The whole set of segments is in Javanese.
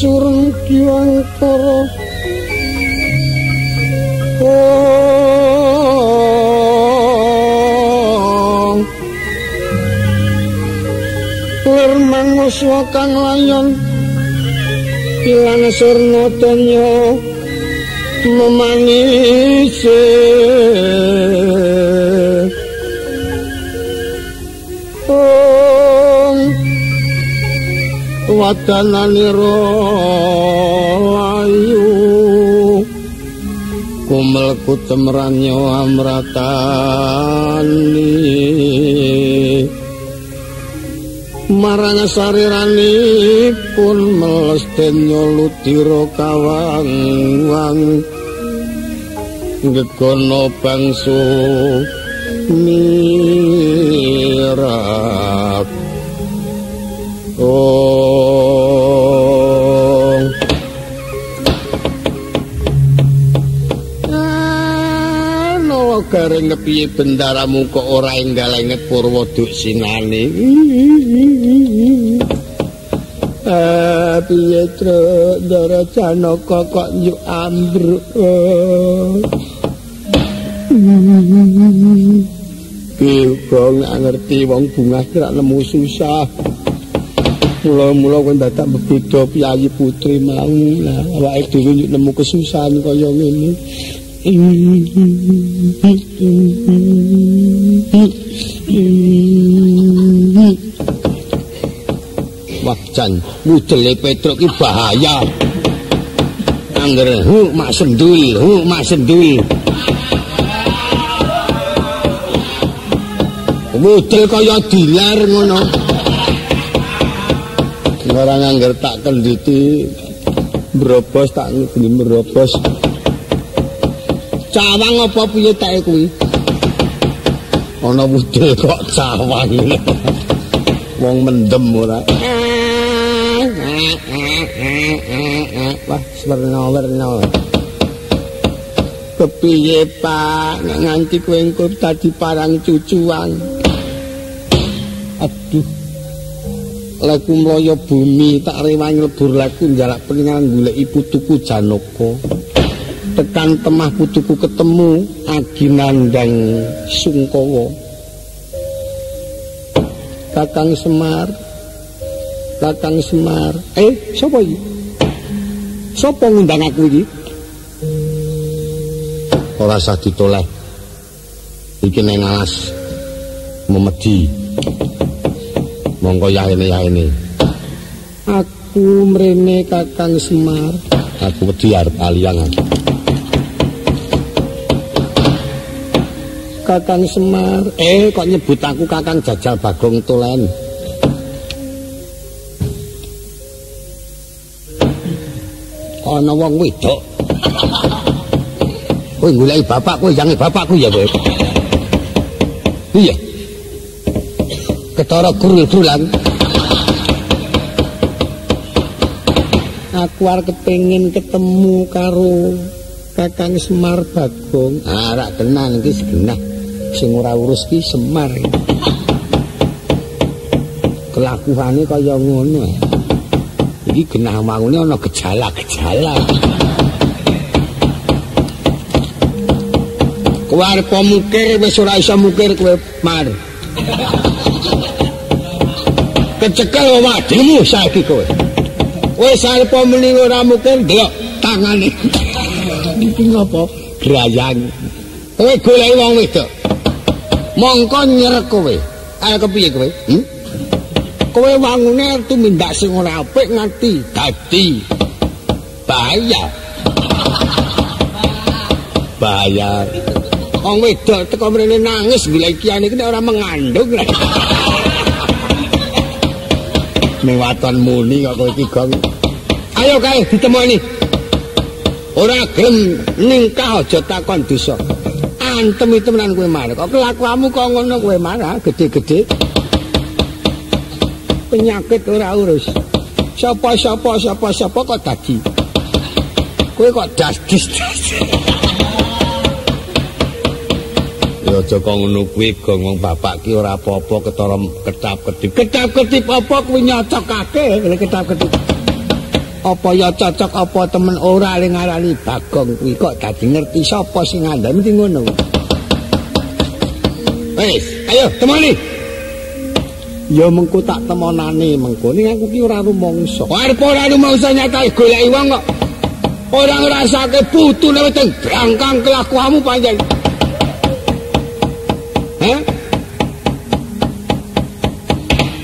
Surung kiwantara lir manguswa kang layon ilang sirna danya memanise wadananira layu kumelku temranyo amratani marang sariranipun melestenya lutira kawang-wang gegono bangsu mirat Gareng kepiye bendaramu kok ora enggal inget Purwoduk sinane. Piye Truk Ndara Janaka kok njuk ambruk. Ki kok gak ngerti wong bungah kira nemu susah. Mula-mula kowe dadak beda piyayi putri mau. Lah awake dhewe nemu kesusahan kaya ngene. Wah jan mudele Petruk ki bahaya. Angger mak sendul, mak sendul. Mudel kaya dilar ngono. Ora angger tak kendhiti mrobos tak ngene mrobos. Cawang apa piye tak kuwi? Ana mudel kok cawang. Wong mendem ora. Wah, werna-werna. Kepiye, Pak? Nek nganti kowe engko dadi parang cucuan. Aduh. Laku mloya bumi tak rewangi lebur laku njalak peningan goleki putuku Janaka. Tekan temah putuku ketemu Aginandang Sungkawa. Kakang Semar. Sapa iki? Sapa ngundang aku iki? Ora usah ditoleh. Iki nang alas memedi. Monggo yaene. Aku mrene Kakang Semar. Aku wedi arep aliang. Kakang Semar. Kok nyebut aku Kakang Jajal Bagong Tulen. Ana wong wedok. Kowe goleki bapakku, yange bapakku ya kowe. Iya. Ketara grul-grulan. Aku arep kepengin ketemu karo Kakang Semar Bagong. Ora kenal iki segenah. Sing ora urus ki Semar. Kelakuane kaya ngono. Iki genah mangune ana gejala-gejala. Kowe arep mukir wis ora iso mukir kowe Mar. Kecekel wademu saiki kowe. Wis arep muni ora mukir ndelok tangane. Iki ngopo? Grayang. Kowe goleki wong wedok. Mongko nyerek kowe. Ayo kepiye kowe? Kowe wangune tumindak sing ora apik nganti dadi bahaya. Bahaya. Wong wedok teko mrene nangis golek kiyane iki ora mengandung. Ning waton muni kok kowe iki gong. Ayo kae ditemoni. Ora gelem ningkah aja takon dosa. Antem temenan kowe marah. Kok kelakuanmu kok ngono kowe marah gede-gede. penyakit ora urus. Sapa kok dadi. Kowe kok dasdis. Ya aja kok ngono kuwi gongong bapak ki ora apa-apa ketara ketap-ketip. Ketap-ketip apa kuwi nyocokake lek ketap-ketip. Apa ya cocok apa temen ora ling ngarani Bagong kuwi kok dadi ngerti sapa sing ngandhani mesti ngono. Wis, ayo temoni. Ya mengko tak temonane mengko ning aku ki ora rumangsa. Arep ora rumangsa nyata goleki wong kok. Ora ngrasake putune weteng brangkang kelakuanmu panjen. Hah?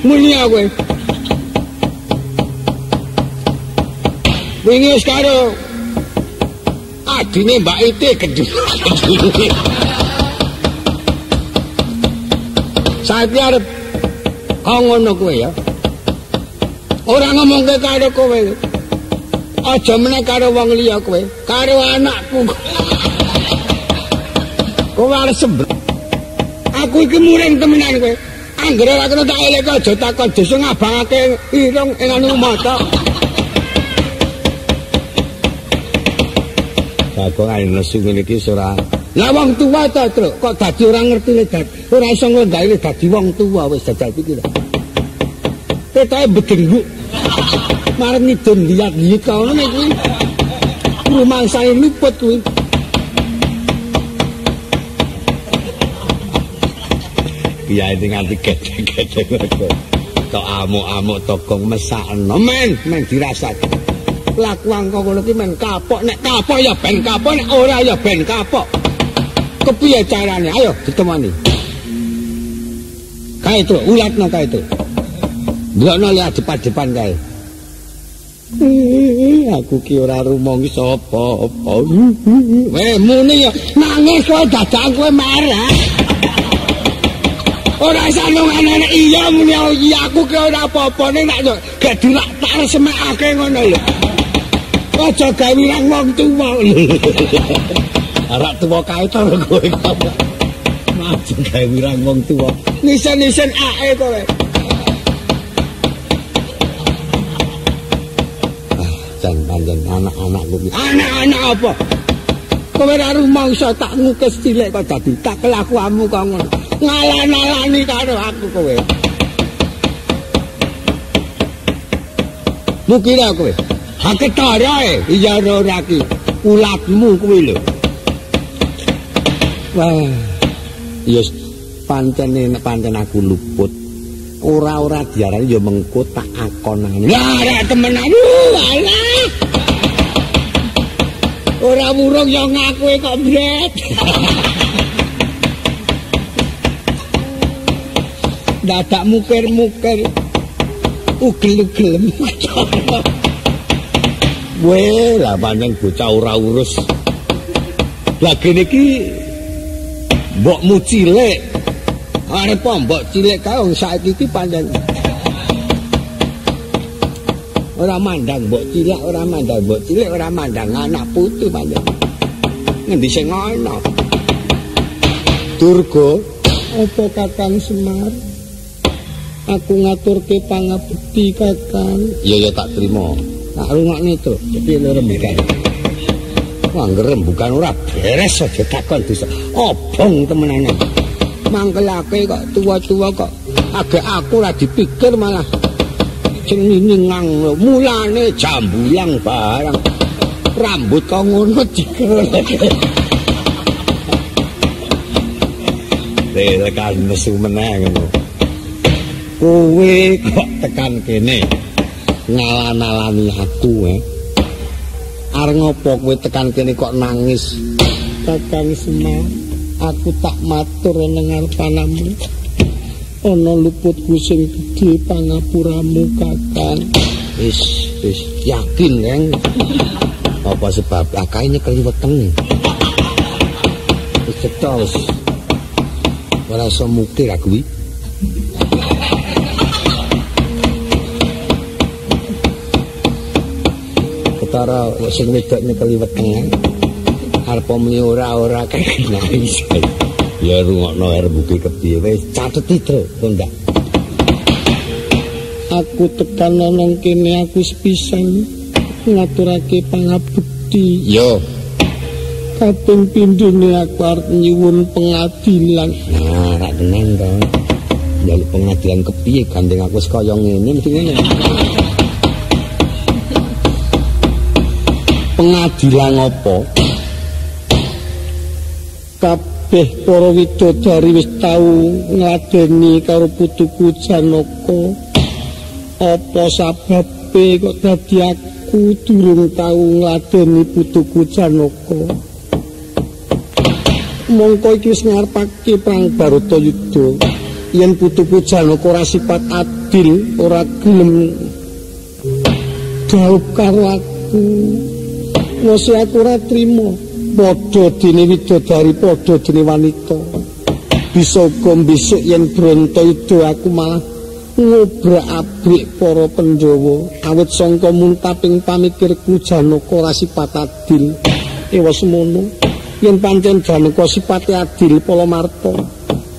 Mulia kowe. Wingi wis karo adine Mbak Ite gedhe. Saiki arep ngono kowe ya. Ora ngomongke karo kowe. Aja meneh karo wong liya kowe, karo anakku. Kowe arep sembrot. Aku iki muring temenan kowe. Anggere ora kena tak elek aja takon desa ngabangake irung ing anu mata. Bagong ae nesu ngene iki ora. Lah wong tuwa ta, Truk, kok dadi ora ngerti lek ora iso nggawe dadi wong tuwa wis jajal iki lho. Ketoke bedengguk. Marep ngidul lihat-lihat kono nek kuwi. Rumangsane luput kuwi. Kiai sing nganti gede-gede tok amuk-amuk tokong mesakno men dirasake. Lakuan kok ngono ki men kapok nek kapok ya ben kapok nek ora ya ben kapok. Kepiye carane? Ayo ditemoni. Kae to, ulatno kae to. Ndelokno lihat depan-depan kae. Aku ki ora rumong sapa-apa. Weh muni ya nangis kowe dadak kowe marah. Ora sanungane iya muni iya aku ki ora apa-apa nek nak gak dilak tak resemekake ngono lho. Aja gawe nang wong tuwa lho. Arak tuwa kae to kowe. Aja gawe nang wong tuwa. Nisen-nisen ae kowe. Jan panjen anak-anakku ki. Anak-anak apa? Kowe ora rumangsa tak ngukis cilik kok dadi tak kelakuanmu kok ngono. Ngalan-alani karo aku kowe. Mukira kowe. Ha ketara iya ora ki. Ulatmu kuwi lho. Wah. Ya pancen aku luput. Ora diarani ya mengko tak akonane. Lah ora temenan. Alah. Ora murung ya ngaku kok bret. Dadak mukir-mukir. Ugel-ugel. Weh, lah pancen bocah ora urus. Lah kene iki mbokmu cilik. Arep mbok cilik kae wong saiki iki pancen ora mandang mbok cilik, ora mandang mbok cilik, ora mandang anak putu pancen. Ngendi sing ngono? Durga, apa Kakang Semar? Aku ngaturke pangabekti Kakang. Ya tak trimo. Tak rungokne to. Piye lho rembukan. Wah, rembukan ora beres aja takon desa. Obong temenane. Mangkelake kok tua-tua kok agak aku ora dipikir malah cengingang lho. Mulane jambulang barang. Rambut kok ngono diker. Tekan nesu meneh ngono. Kowe kok tekan kene ngalan-alani aku arep ngopo kowe tekan kene kok nangis Kakang Semar aku tak matur nang ngarepanamu ana luputku sing gedhe pangapuramu Kakang wis yakin Kang apa sebab akaine kliweteng wis cetos ora iso mukir aku iki ketara sing wedok nyekeli weteng arep muni ora nangis ya rungokno rembuke kepiye wis cateti to ndak aku tekan nang kene aku sepisan ngaturake pangabekti. Yo. Kaping pindhone aku arep nyuwun pengadilan. Nah, rak tenang to. Njaluk pengadilan kepiye gandeng aku kaya ngene mesti ngene. Pengadilan apa? Kabeh para widodari wis tau ngladeni karo putuku Janaka. Apa sababe kok dadi aku durung tau ngladeni putuku Janaka? Mongko iki wis ngarepake perang Baratayuda. Yen putuku Janaka ora sifat adil, ora gelem dhaup karo aku, mesti aku ora trima. Padha dene widodari, padha dene wanita. Bisa uga besok yen Bratayuda aku malah ngobrak-abrik para Pandhawa. Awit sangka muntaping pamikirku Janaka ora sifat adil. Ewa semono. Yen pancen Janaka sipate adil Palamarta,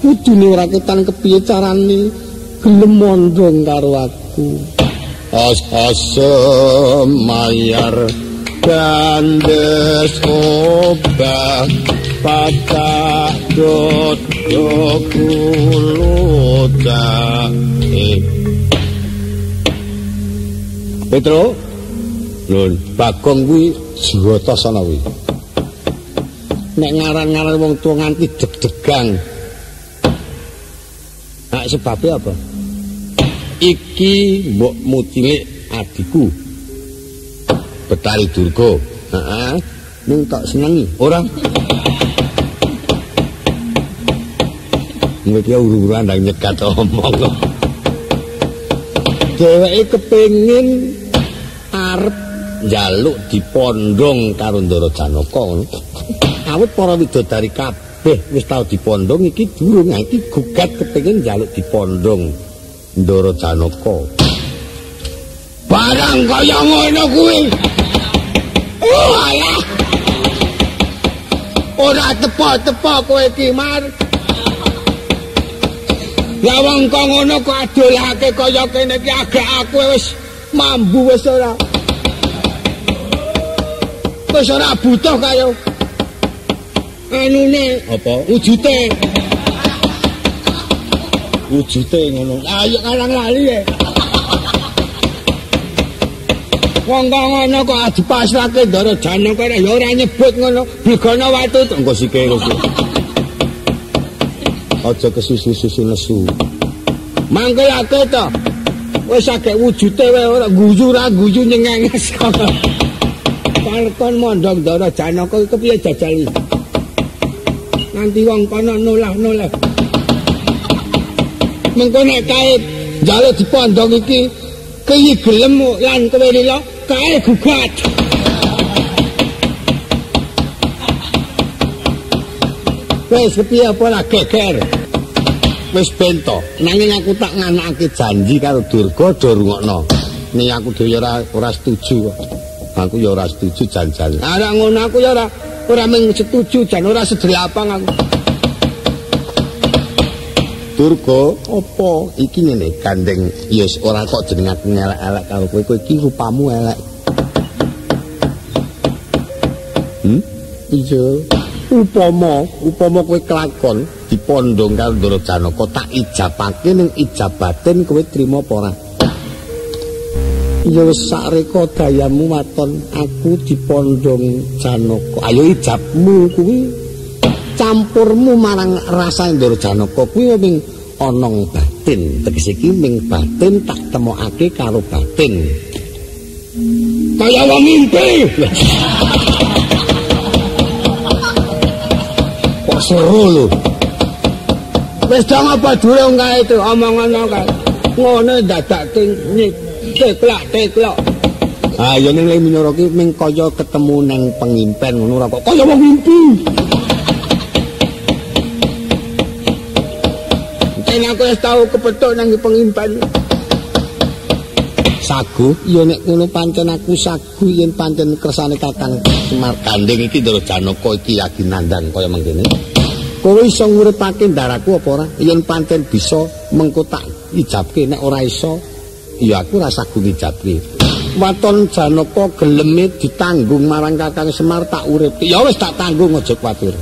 kudune ora ketan kepiye carane gelem mondhong karo aku. Mayar kandes obah patak dodo kuluta. Petro, lho Bagong kuwi jiwata sana kuwi. Nek ngaran-ngaran wong tuwa nganti deg-degang. Nah, sebabnya apa? Iki mbokmu cilik adikku. Betari Durga. Heeh. Ning tak senengi, ora? Iki uru-uruan ndang nyekat omong. Dheweke kepengin arep njaluk dipondhong karo Ndara Janaka ngono. Awit para widodari kabeh wis tau dipondhong iki durung iki gugat kepengin njaluk dipondhong Ndara Janaka. Barang kaya ngono kuwi. Alah. Ora tepo-tepo kowe iki Mar. Ya wong kok ngono kok adolake kaya kene iki agak aku wis mambu wis ora. Wis ora butuh kaya anune apa wujute ngono ayo kalang lali ya wong ngono kok dipasrahke Ndara Janaka ya ora nyebut ngono bigana watu engko sikil aja kesusu-susu nesu mangkelake to wis agek wujute wae ora guyu nyengenges Palkon mondhong Ndara Janaka iki piye jajal nanti wong kono noleh mengko nek kae njaluk dipondhong iki kaya gelem lan kowe lila kae gugat wis kepiye apa lah geger wis bento nanging aku tak nganakake janji karo Durga do rungokno ning aku dhewe ora setuju aku ya ora setuju jan-jan ora ngono aku ya ora mung setuju jan ora sedelapang aku. Durga, apa iki ngene gandeng ya ora kok jeneng aku elek-elek karo kowe iki rupamu elek. Iya. Upama kowe kelakon dipondhong karo Ndara Janaka tak ijabake ning ijabaten kowe trima apa ora? Ya wis sareka dayamu waton aku dipondhong Janaka. Ayo ijabmu kuwi campurmu marang rasane Ndara Janaka kuwi ming ana batin. Tegese iki ming batin tak temokake karo batin. Kaya wong mimpi. Kok seru lho. Wis dong apa durung kae itu omongan kae. Ngono dadake teklak. Ya ning le Minyara ki ming kaya ketemu nang pengimpen ngono ora kok kaya wong mimpi. Nek aku wis tau kepethuk nang pengimpen. Sagu ya nek ngono pancen aku sagu yen pancen kersane Kakang Semar Gandeng iki Ndara Janaka iki lagi nandang kaya mengkene. Kowe iso nguripake ndaraku apa ora? Yen pancen bisa mengko tak ijabke nek ora iso ya aku rasa guni jatri. Waton Janaka geleme ditanggung marang Kakang Semar tak urip. Ya wis tak tanggung aja kuwatir.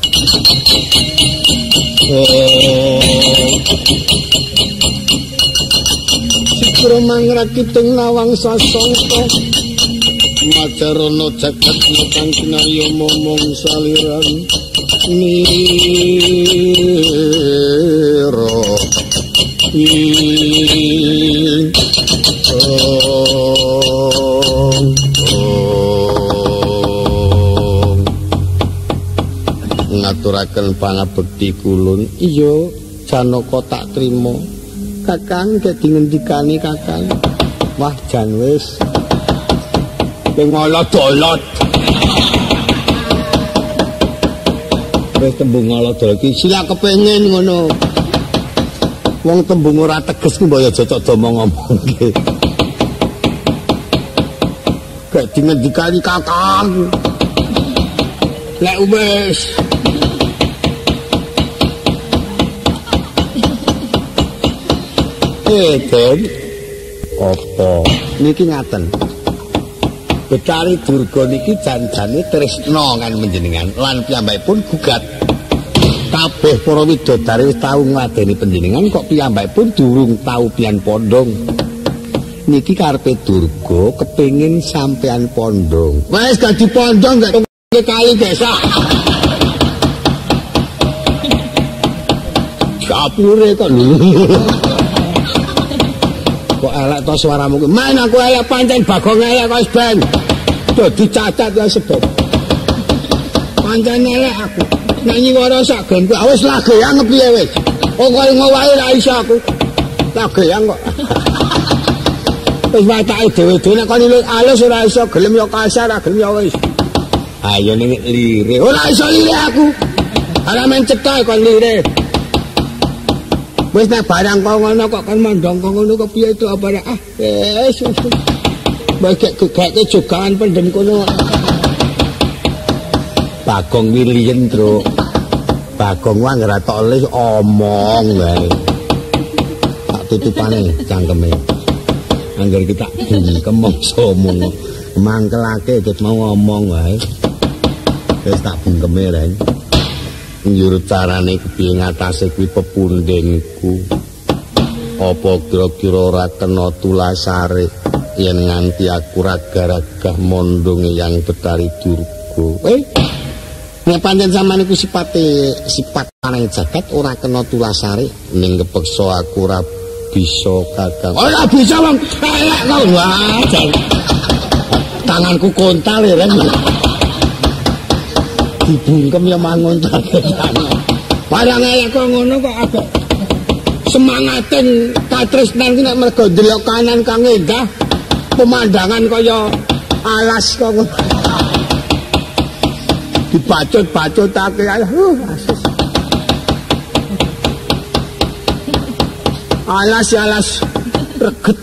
Sikro mangrakiting lawang sasangka macarana jagat kang kinarya momong saliran nira ngaturaken pangabekti kulun. Iya Janaka tak trima Kakang, gek dingendikani Kakang. Wah jan wis ngolot-olot wis tembung ngolot-olot iki sila kepengin ngono. Wong tembung ora teges ku mbaya aja tok ngomongke. Gek dingendikani Kakang. Lek wis Den apa niki ngaten Betari Durga niki jan-jane tresna kan panjenengan lan piyambakipun gugat kabeh para widodari wis tau ngladeni panjenengan kok piyambakipun durung tau pian pondong niki karepe Durga kepengin sampean pondong wis gak dipondong gak kali desa kapure kok lho kok elek to suaramu ki main aku elek pancen Bagong elek kok wis ben dadi cacat ya sebab pancen elek aku nek nyiwara sak genku wis lageyan piye wis kok ngowahi ra iso aku lageyan kok wis watake dhewe-dhewe nek kon alus ora iso gelem ya kasar ra gelem ya wis ayo ning lire ora iso lire aku ora men cetok kon lire wis nek barang kok ngono kok kan mandang kok ngono kok piye itu apa wis bagek gegeke jogangan pendem kono Bagong Wilien Truk Bagong wae ora tok les omong wae tak tutupane cangkeme angger kita kemongso omong mangkelake ket mau ngomong wae wis tak bungkeme reng njurut carane kepiye ngatasi kuwi pepundhenku apa kira-kira ora kena tulasare yen nganti aku raga-ragah mondonge yang Betari Durga nek pancen sampeyan iku sifat aneh jagat ora kena tulasare ning kepeksa aku ora bisa Kakang ora bisa wong elek kok wah tanganku kontal ya dibungkem ya mangun barang elek kok ngono kok agak semangaten katresnan ki nek mergo ndelok kanan kang endah pemandangan kaya alas kok dibacut-bacutake alas reget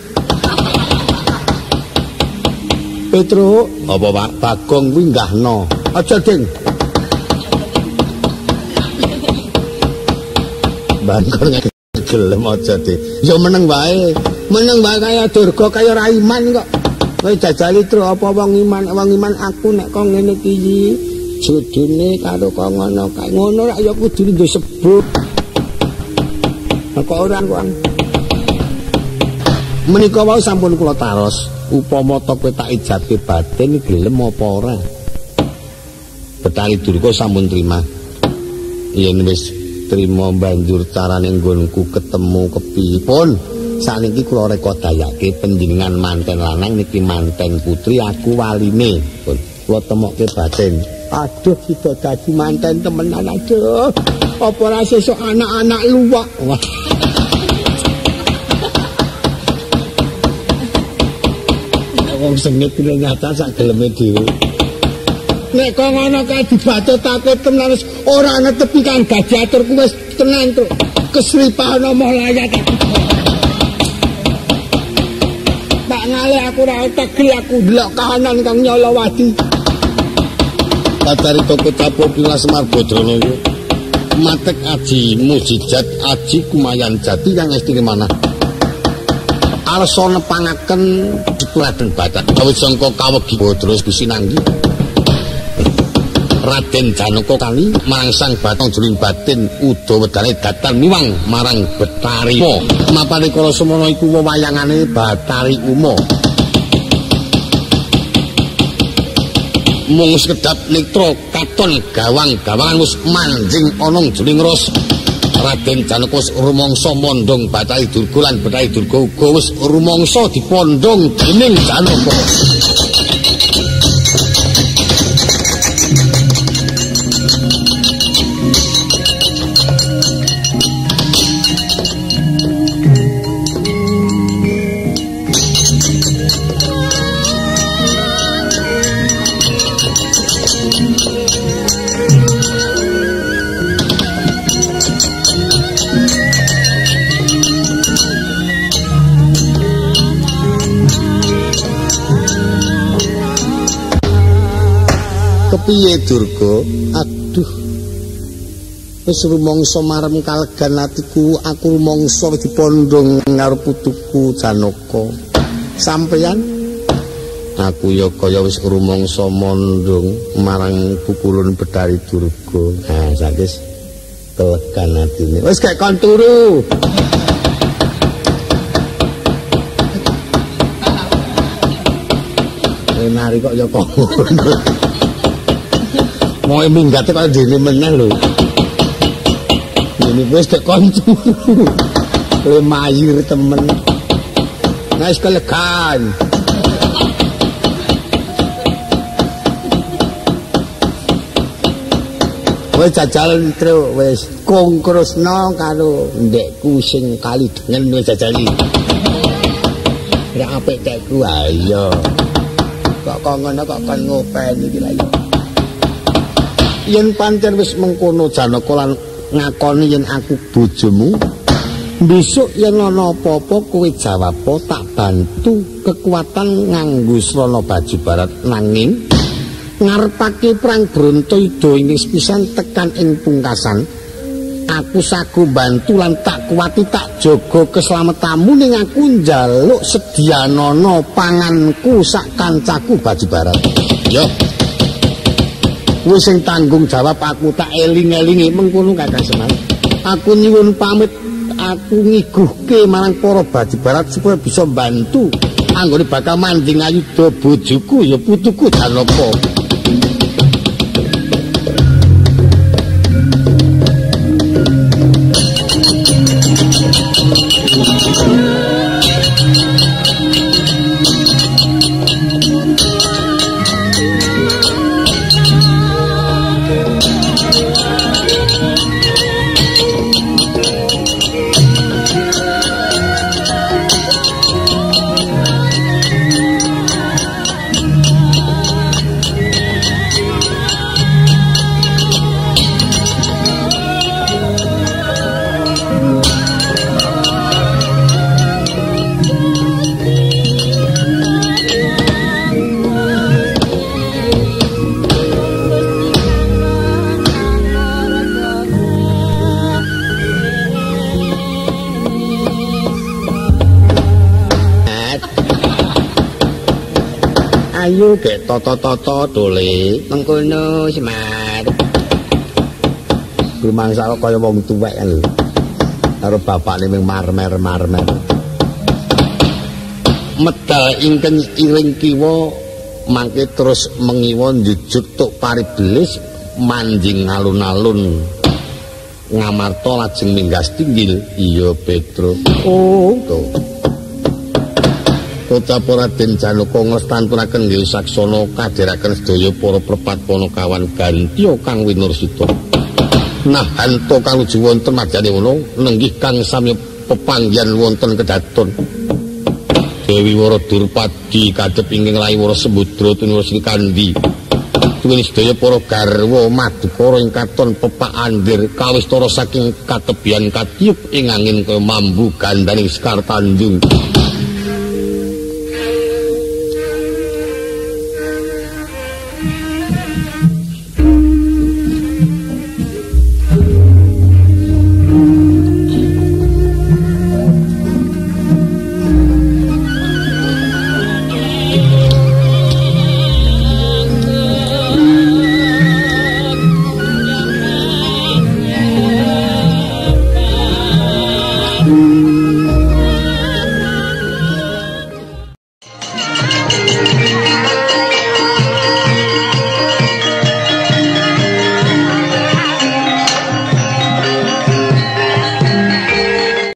Petro apa Pak Bagong kuwi nggahno aja ding Bagong gelem aja ding ya meneng wae kaya Durga kaya Raiman kok kowe jajali tru apa wong iman aku nek kok ngene iki judune karo kok ngono kae ngono rak ya kudu disebut kok ora kok menika wae sampun kula taros upama to kowe tak ijabke batin gelem apa ora Betari Durga sampun trima yen wis trima banjur carane nggonku ketemu kepipun saniki kula reka dayake panjenengan manten lanang niki manten putri aku waline pun kula temokke batin aduh sida dadi manten temenan aduh apa ora sesuk anak-anak luwak wah wong sengit kene nyata sak geleme dhewe nek kok ngono kae dibatutake tenan ora netepi kan gajah aturku wis tenan to kesripane moh layat tak ngale aku ora tegel aku ndelok kahanan kang nyolowati Betari toko capo pila Semar Badrana yo matek aji mujijat aji kumayan jati yang estine manah arsa nepangaken Raden Bathara awit sangka kawegi terus bisinanggi Raden Janaka kali mangsang batang jroning batin uda wedane datar miwang marang Betari Uma. Mapane kala semana iku wayangane Batari Uma. Mung sekedap nitra katon gawang-gawangan wis manjing ana jroning ros. Raden Janaka wis rumangsa mondhong Batari Durga lan Batari Durga uga wis rumangsa dipondhong dening Janaka. Kepiye Durga? Aduh. Wis rumangsa marem kalegan atiku, aku rumangsa dipondhong karo putuku Janaka. Sampeyan? Aku ya kaya wis rumangsa mondhong marang pukulun Betari Durga. Ha, sakis kelegan atine. Wis gek kon turu. Nari kok ya kok. Mau minggat kok dene meneh lho. Ini wis tek koncu. Le mayir temen. Wis kelegan. Wis jajal terus wis kongkrusna karo ndekku sing kali dengen wis jajali. Ora apik tekku ayo. Kok ngono kok kon ngopeni iki lha. Yen pancen wis mengkono Janaka lan ngakoni yen aku bojomu, besok yen ana apa-apa kowe jawab tak bantu kekuatan nganggo srana baju barat nanging ngarepake perang Brontoyuda ing pisan tekan ing pungkasan aku sagu bantu lan tak kuwati tak jaga keselamatanmu ning aku njaluk sedianono panganku sak kancaku baju barat. Yo kowe sing tanggung jawab aku tak eling-elingi mengkono Kakang Semar. Aku nyuwun pamit, aku ngiguhke marang para baju barat supaya bisa bantu anggone bakal manding ayuda bojoku ya putuku Janaka. Ayo gek toto-toto dole mengkono Semar. Rumangsa kok kaya wong tuwek kan lho. Karo bapakne ming marmer-marmer. Medal ingkang iring kiwa mangke terus mengiwa njujug tuk paribelis manjing alun-alun ngamarta lajeng minggas tinggil. Iya Petro. Oh to. Kota Raden Janaka nglestanturaken nggih saksana kadheraken sedaya para pepat Panakawan Gantya kang winursita. Nah hanto kang luju wonten madjane ngono nenggih kang sami pepanggihan wonten kedaton. Dewi Wara Durpadi kadhep ingkang layi Wara Sembadra tunuwun Sri Kandi. Tuwin sedaya para garwa madukara ing katon pepak andir kawistara saking katebian katiup ing angin kaya mambu gandaning Sekar Tanjung.